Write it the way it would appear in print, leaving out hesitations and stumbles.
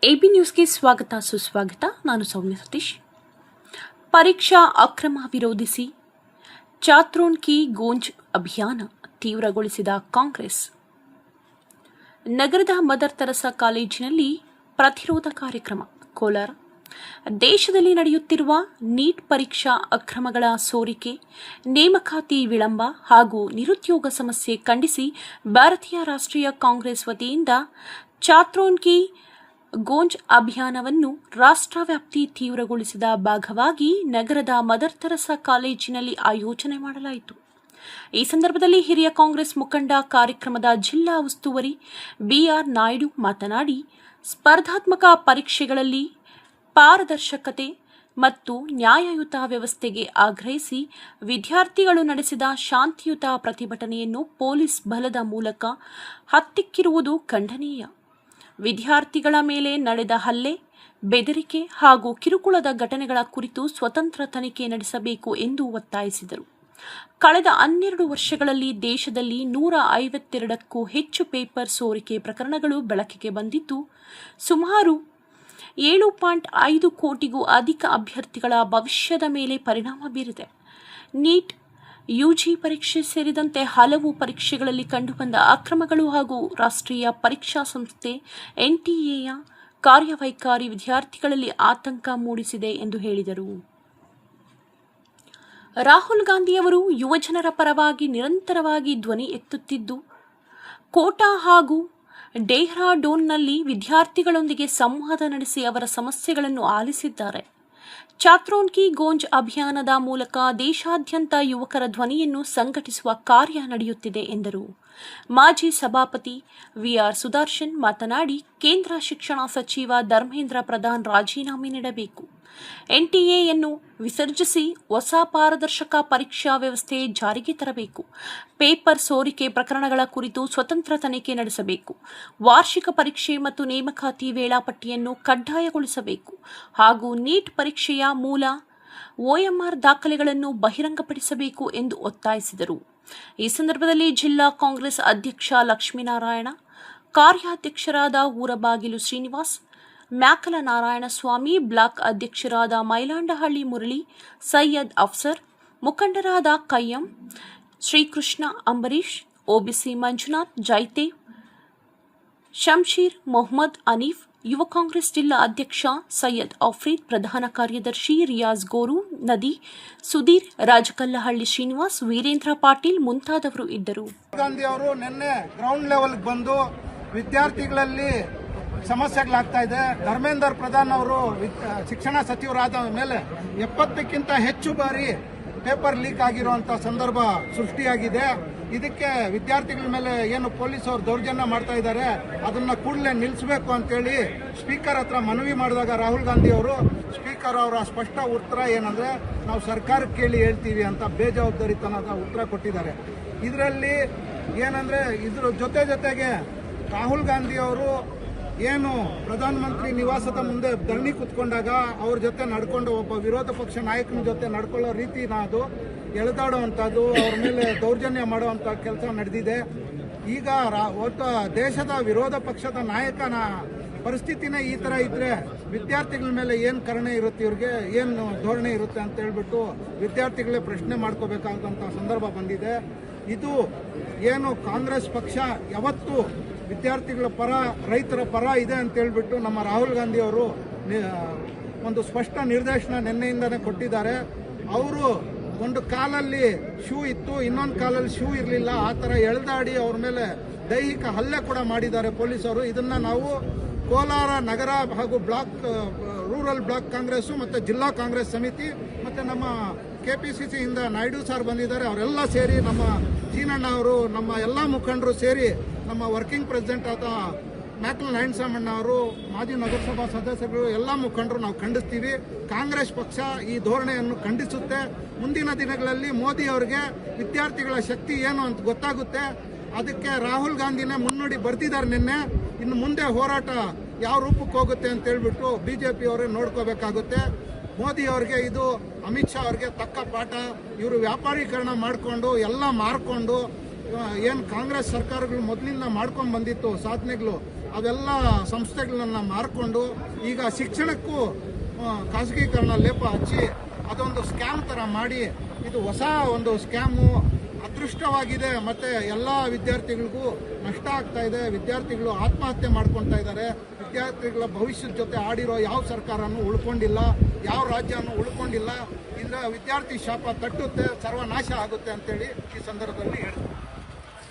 AB ನ್ಯೂಸ್ಗೆ ಸ್ವಾಗತ ಸುಸ್ವಾಗತ. ನಾನು ಸೌಮ್ಯ ಸತೀಶ್. ಪರೀಕ್ಷಾ ಅಕ್ರಮ ವಿರೋಧಿಸಿ ಚಾತ್ರೋನ್ ಕಿ ಗೂಂಜ್ ಅಭಿಯಾನ ತೀವ್ರಗೊಳಿಸಿದ ಕಾಂಗ್ರೆಸ್. ನಗರದ ಮದರ್ ತೆರೆಸಾ ಕಾಲೇಜಿನಲ್ಲಿ ಪ್ರತಿರೋಧ ಕಾರ್ಯಕ್ರಮ. ಕೋಲಾರ. ದೇಶದಲ್ಲಿ ನಡೆಯುತ್ತಿರುವ ನೀಟ್ ಪರೀಕ್ಷಾ ಅಕ್ರಮಗಳ ಸೋರಿಕೆ, ನೇಮಕಾತಿ ವಿಳಂಬ ಹಾಗೂ ನಿರುದ್ಯೋಗ ಸಮಸ್ಯೆ ಖಂಡಿಸಿ ಭಾರತೀಯ ರಾಷ್ಟ್ರೀಯ ಕಾಂಗ್ರೆಸ್ ವತಿಯಿಂದ ಚಾತ್ರೋನ್ ಕಿ ಗೋಂಜ್ ಅಭಿಯಾನವನ್ನು ರಾಷ್ಟ್ರವ್ಯಾಪ್ತಿ ತೀವ್ರಗೊಳಿಸಿದ ಭಾಗವಾಗಿ ನಗರದ ಮದರ್ ತೆರೆಸಾ ಕಾಲೇಜಿನಲ್ಲಿ ಆಯೋಜನೆ ಮಾಡಲಾಯಿತು. ಈ ಸಂದರ್ಭದಲ್ಲಿ ಹಿರಿಯ ಕಾಂಗ್ರೆಸ್ ಮುಖಂಡ, ಕಾರ್ಯಕ್ರಮದ ಜಿಲ್ಲಾ ಉಸ್ತುವಾರಿ ಬಿಆರ್ ನಾಯ್ಡು ಮಾತನಾಡಿ, ಸ್ಪರ್ಧಾತ್ಮಕ ಪರೀಕ್ಷೆಗಳಲ್ಲಿ ಪಾರದರ್ಶಕತೆ ಮತ್ತು ನ್ಯಾಯಯುತ ವ್ಯವಸ್ಥೆಗೆ ಆಗ್ರಹಿಸಿ ವಿದ್ಯಾರ್ಥಿಗಳು ನಡೆಸಿದ ಶಾಂತಿಯುತ ಪ್ರತಿಭಟನೆಯನ್ನು ಪೊಲೀಸ್ ಬಲದ ಮೂಲಕ ಹತ್ತಿಕ್ಕಿರುವುದು ಖಂಡನೀಯ. ವಿದ್ಯಾರ್ಥಿಗಳ ಮೇಲೆ ನಡೆದ ಹಲ್ಲೆ, ಬೆದರಿಕೆ ಹಾಗೂ ಕಿರುಕುಳದ ಘಟನೆಗಳ ಕುರಿತು ಸ್ವತಂತ್ರ ತನಿಖೆ ನಡೆಸಬೇಕು ಎಂದು ಒತ್ತಾಯಿಸಿದರು. ಕಳೆದ 12 ವರ್ಷಗಳಲ್ಲಿ ದೇಶದಲ್ಲಿ 152ಕ್ಕೂ ಹೆಚ್ಚು ಪೇಪರ್ ಸೋರಿಕೆ ಪ್ರಕರಣಗಳು ಬೆಳಕಿಗೆ ಬಂದಿದ್ದು, ಸುಮಾರು 7.5 ಕೋಟಿಗೂ ಅಧಿಕ ಅಭ್ಯರ್ಥಿಗಳ ಭವಿಷ್ಯದ ಮೇಲೆ ಪರಿಣಾಮ ಬೀರಿದೆ. ನೀಟ್, ಯುಜಿ ಪರೀಕ್ಷೆ ಸೇರಿದಂತೆ ಹಲವು ಪರೀಕ್ಷೆಗಳಲ್ಲಿ ಕಂಡುಬಂದ ಅಕ್ರಮಗಳು ಹಾಗೂ ರಾಷ್ಟ್ರೀಯ ಪರೀಕ್ಷಾ ಸಂಸ್ಥೆ ಎನ್ಟಿಎಯ ಕಾರ್ಯವೈಖರಿ ವಿದ್ಯಾರ್ಥಿಗಳಲ್ಲಿ ಆತಂಕ ಮೂಡಿಸಿದೆ ಎಂದು ಹೇಳಿದರು. ರಾಹುಲ್ ಗಾಂಧಿಯವರು ಯುವಜನರ ಪರವಾಗಿ ನಿರಂತರವಾಗಿ ಧ್ವನಿ ಎತ್ತುತ್ತಿದ್ದು, ಕೋಟಾ ಹಾಗೂ ಡೆಹ್ರಾಡೂನ್ನಲ್ಲಿ ವಿದ್ಯಾರ್ಥಿಗಳೊಂದಿಗೆ ಸಂವಾದ ನಡೆಸಿ ಅವರ ಸಮಸ್ಯೆಗಳನ್ನು ಆಲಿಸಿದ್ದಾರೆ. ಚಾತ್ರೋನ್ ಕಿ ಗೋಂಜ್ ಅಭಿಯಾನದ ಮೂಲಕ ದೇಶಾದ್ಯಂತ ಯುವಕರ ಧ್ವನಿಯನ್ನು ಸಂಘಟಿಸುವ ಕಾರ್ಯ ನಡೆಯುತ್ತಿದೆ ಎಂದರು. ಮಾಜಿ ಸಭಾಪತಿ ವಿಆರ್ ಸುದರ್ಶನ್ ಮಾತನಾಡಿ, ಕೇಂದ್ರ ಶಿಕ್ಷಣ ಸಚಿವ ಧರ್ಮೇಂದ್ರ ಪ್ರಧಾನ್ ರಾಜೀನಾಮೆ ನೀಡಬೇಕು, ಎನ್ಟಿಎಯನ್ನು ವಿಸರ್ಜಿಸಿ ಹೊಸ ಪಾರದರ್ಶಕ ಪರೀಕ್ಷಾ ವ್ಯವಸ್ಥೆ ಜಾರಿಗೆ ತರಬೇಕು, ಪೇಪರ್ ಸೋರಿಕೆ ಪ್ರಕರಣಗಳ ಕುರಿತು ಸ್ವತಂತ್ರ ತನಿಖೆ ನಡೆಸಬೇಕು, ವಾರ್ಷಿಕ ಪರೀಕ್ಷೆ ಮತ್ತು ನೇಮಕಾತಿ ವೇಳಾಪಟ್ಟಿಯನ್ನು ಕಡ್ಡಾಯಗೊಳಿಸಬೇಕು ಹಾಗೂ ನೀಟ್ ಪರೀಕ್ಷೆಯ ಮೂಲ OMR ದಾಖಲೆಗಳನ್ನು ಬಹಿರಂಗಪಡಿಸಬೇಕು ಎಂದು ಒತ್ತಾಯಿಸಿದರು. ಈ ಸಂದರ್ಭದಲ್ಲಿ ಜಿಲ್ಲಾ ಕಾಂಗ್ರೆಸ್ ಅಧ್ಯಕ್ಷ ಲಕ್ಷ್ಮೀನಾರಾಯಣ, ಕಾರ್ಯಾಧ್ಯಕ್ಷರಾದ ಊರಬಾಗಿಲು ಶ್ರೀನಿವಾಸ್, ಮ್ಯಾಕಲ ನಾರಾಯಣಸ್ವಾಮಿ, ಬ್ಲಾಕ್ ಅಧ್ಯಕ್ಷರಾದ ಮೈಲಾಂಡಹಳ್ಳಿ ಮುರಳಿ, ಸೈಯದ್ ಅಫ್ಸರ್, ಮುಖಂಡರಾದ ಕಯ್ಯಂ, ಶ್ರೀಕೃಷ್ಣ, ಅಂಬರೀಶ್, OBC ಮಂಜುನಾಥ್, ಜೈತೇವ್, ಶಂಶೀರ್, ಮೊಹಮ್ಮದ್ ಅನೀಫ್, ಯುವ ಕಾಂಗ್ರೆಸ್ ಜಿಲ್ಲಾ ಅಧ್ಯಕ್ಷ ಸೈಯದ್ ಆಫ್ರೀದ್, ಪ್ರಧಾನ ಕಾರ್ಯದರ್ಶಿ ರಿಯಾಜ್ ಗೋರು ನದಿ, ಸುಧೀರ್, ರಾಜಕಲ್ಲಹಳ್ಳಿ ಶ್ರೀನಿವಾಸ್, ವೀರೇಂದ್ರ ಪಾಟೀಲ್ ಮುಂತಾದವರು ಇದ್ದರು. ಗಾಂಧಿ ಅವರು ನಿನ್ನೆ ಗ್ರೌಂಡ್ ಲೆವೆಲ್ ಬಂದು ವಿದ್ಯಾರ್ಥಿಗಳಲ್ಲಿ ಸಮಸ್ಯೆಗಳಾಗ್ತಾ ಇದೆ. ಧರ್ಮೇಂದ್ರ ಪ್ರಧಾನ್ ಅವರು ಶಿಕ್ಷಣ ಸಚಿವರಾದ ಮೇಲೆ 70ಕ್ಕಿಂತ ಹೆಚ್ಚು ಬಾರಿ ಪೇಪರ್ ಲೀಕ್ ಆಗಿರುವಂತ ಸಂದರ್ಭ ಸೃಷ್ಟಿಯಾಗಿದೆ. ಇದಕ್ಕೆ ವಿದ್ಯಾರ್ಥಿಗಳ ಮೇಲೆ ಏನು ಪೊಲೀಸ್ ಅವರು ದೌರ್ಜನ್ಯ ಮಾಡ್ತಾ ಇದ್ದಾರೆ, ಅದನ್ನ ಕೂಡಲೇ ನಿಲ್ಲಿಸಬೇಕು ಅಂತೇಳಿ ಸ್ಪೀಕರ್ ಹತ್ರ ಮನವಿ ಮಾಡಿದಾಗ ರಾಹುಲ್ ಗಾಂಧಿ ಅವರು, ಸ್ಪೀಕರ್ ಅವರ ಸ್ಪಷ್ಟ ಉತ್ತರ ಏನಂದ್ರೆ, ನಾವು ಸರ್ಕಾರಕ್ಕೆ ಕೇಳಿ ಹೇಳ್ತೀವಿ ಅಂತ ಬೇಜವಾಬ್ದಾರಿತನದ ಉತ್ತರ ಕೊಟ್ಟಿದ್ದಾರೆ. ಇದರಲ್ಲಿ ಏನಂದ್ರೆ, ಇದ್ರ ಜೊತೆಗೆ ರಾಹುಲ್ ಗಾಂಧಿ ಅವರು ಏನು ಪ್ರಧಾನಮಂತ್ರಿ ನಿವಾಸದ ಮುಂದೆ ಧರಣಿ ಕುತ್ಕೊಂಡಾಗ ಅವ್ರ ಜೊತೆ ನಡ್ಕೊಂಡು ಒಬ್ಬ ವಿರೋಧ ಪಕ್ಷ ನಾಯಕನ ಜೊತೆ ನಡ್ಕೊಳ್ಳೋ ರೀತಿನ ಅದು ಎಳೆದಾಡುವಂಥದ್ದು, ಅವ್ರ ಮೇಲೆ ದೌರ್ಜನ್ಯ ಮಾಡುವಂಥ ಕೆಲಸ ನಡೆದಿದೆ. ಈಗ ಒಟ್ಟು ದೇಶದ ವಿರೋಧ ಪಕ್ಷದ ನಾಯಕನ ಪರಿಸ್ಥಿತಿನೇ ಈ ಥರ ಇದ್ರೆ ವಿದ್ಯಾರ್ಥಿಗಳ ಮೇಲೆ ಏನು ಕರುಣೆ ಇರುತ್ತೆ, ಇವ್ರಿಗೆ ಏನು ಧೋರಣೆ ಇರುತ್ತೆ ಅಂತ ಹೇಳ್ಬಿಟ್ಟು ವಿದ್ಯಾರ್ಥಿಗಳೇ ಪ್ರಶ್ನೆ ಮಾಡ್ಕೋಬೇಕಾದಂಥ ಸಂದರ್ಭ ಬಂದಿದೆ. ಇದು ಏನು ಕಾಂಗ್ರೆಸ್ ಪಕ್ಷ ಯಾವತ್ತು ವಿದ್ಯಾರ್ಥಿಗಳ ಪರ, ರೈತರ ಪರ ಇದೆ ಅಂತ ಹೇಳ್ಬಿಟ್ಟು ನಮ್ಮ ರಾಹುಲ್ ಗಾಂಧಿ ಅವರು ಒಂದು ಸ್ಪಷ್ಟ ನಿರ್ದೇಶನ ನಿನ್ನೆಯಿಂದನೇ ಕೊಟ್ಟಿದ್ದಾರೆ. ಅವರು ಒಂದು ಕಾಲಲ್ಲಿ ಶೂ ಇತ್ತು, ಇನ್ನೊಂದು ಕಾಲಲ್ಲಿ ಶೂ ಇರಲಿಲ್ಲ, ಆ ಥರ ಎಳೆದಾಡಿ ಅವ್ರ ಮೇಲೆ ದೈಹಿಕ ಹಲ್ಲೆ ಕೂಡ ಮಾಡಿದ್ದಾರೆ ಪೊಲೀಸರು. ಇದನ್ನ ನಾವು ಕೋಲಾರ ನಗರ ಹಾಗೂ ರೂರಲ್ ಬ್ಲಾಕ್ ಕಾಂಗ್ರೆಸ್ ಮತ್ತು ಜಿಲ್ಲಾ ಕಾಂಗ್ರೆಸ್ ಸಮಿತಿ ಮತ್ತು ನಮ್ಮ KPCC ಇಂದ ನಾಯ್ಡು ಸರ್ ಬಂದಿದ್ದಾರೆ, ಅವರೆಲ್ಲ ಸೇರಿ, ನಮ್ಮ ಜೀನಣ್ಣ ಅವರು, ನಮ್ಮ ಎಲ್ಲ ಮುಖಂಡರು ಸೇರಿ, ನಮ್ಮ ವರ್ಕಿಂಗ್ ಪ್ರೆಸಿಡೆಂಟ್ ಆದ ಮ್ಯಾಕಲ್ ನಾರಾಯಣಸ್ವಾಮಣ್ಣ ಅವರು, ಮಾಜಿ ನಗರಸಭಾ ಸದಸ್ಯರು, ಎಲ್ಲ ಮುಖಂಡರು ನಾವು ಖಂಡಿಸ್ತೀವಿ. ಕಾಂಗ್ರೆಸ್ ಪಕ್ಷ ಈ ಧೋರಣೆಯನ್ನು ಖಂಡಿಸುತ್ತೆ. ಮುಂದಿನ ದಿನಗಳಲ್ಲಿ ಮೋದಿ ಅವರಿಗೆ ವಿದ್ಯಾರ್ಥಿಗಳ ಶಕ್ತಿ ಏನು ಅಂತ ಗೊತ್ತಾಗುತ್ತೆ. ಅದಕ್ಕೆ ರಾಹುಲ್ ಗಾಂಧಿನೇ ಮುನ್ನುಡಿ ಬರ್ತಿದ್ದಾರೆ ನಿನ್ನೆ. ಇನ್ನು ಮುಂದೆ ಹೋರಾಟ ಯಾವ ರೂಪಕ್ಕೆ ಹೋಗುತ್ತೆ ಅಂತ ಹೇಳ್ಬಿಟ್ಟು BJP ಅವರೇ ನೋಡ್ಕೋಬೇಕಾಗುತ್ತೆ. ಮೋದಿ ಅವ್ರಿಗೆ ಇದು ಅಮಿತ್ ಶಾ ಅವ್ರಿಗೆ ತಕ್ಕ ಪಾಠ. ಇವರು ವ್ಯಾಪಾರೀಕರಣ ಮಾಡಿಕೊಂಡು ಎಲ್ಲ ಮಾರ್ಕೊಂಡು ಏನು ಕಾಂಗ್ರೆಸ್ ಸರ್ಕಾರಗಳು ಮೊದಲಿಂದ ಮಾಡ್ಕೊಂಡು ಬಂದಿತ್ತು ಸಾಧನೆಗಳು, ಅವೆಲ್ಲ ಸಂಸ್ಥೆಗಳನ್ನ ಮಾರ್ಕೊಂಡು ಈಗ ಶಿಕ್ಷಣಕ್ಕೂ ಖಾಸಗೀಕರಣ ಲೇಪ ಹಚ್ಚಿ ಅದೊಂದು ಸ್ಕ್ಯಾಮ್ ಥರ ಮಾಡಿ ಇದು ಹೊಸ ಒಂದು ಸ್ಕ್ಯಾಮು ಅದೃಷ್ಟವಾಗಿದೆ. ಮತ್ತು ಎಲ್ಲ ವಿದ್ಯಾರ್ಥಿಗಳಿಗೂ ನಷ್ಟ ಆಗ್ತಾ ಇದೆ. ವಿದ್ಯಾರ್ಥಿಗಳು ಆತ್ಮಹತ್ಯೆ ಮಾಡ್ಕೊತಾ ಇದ್ದಾರೆ. ವಿದ್ಯಾರ್ಥಿಗಳ ಭವಿಷ್ಯದ ಜೊತೆ ಆಡಿರೋ ಯಾವ ಸರ್ಕಾರನೂ ಉಳ್ಕೊಂಡಿಲ್ಲ, ಯಾವ ರಾಜ್ಯನೂ ಉಳ್ಕೊಂಡಿಲ್ಲ. ಇದರ ವಿದ್ಯಾರ್ಥಿ ಶಾಪ ತಟ್ಟುತ್ತೆ, ಸರ್ವನಾಶ ಆಗುತ್ತೆ ಅಂತೇಳಿ ಈ ಸಂದರ್ಭದಲ್ಲಿ ಹೇಳ್ತೀನಿ.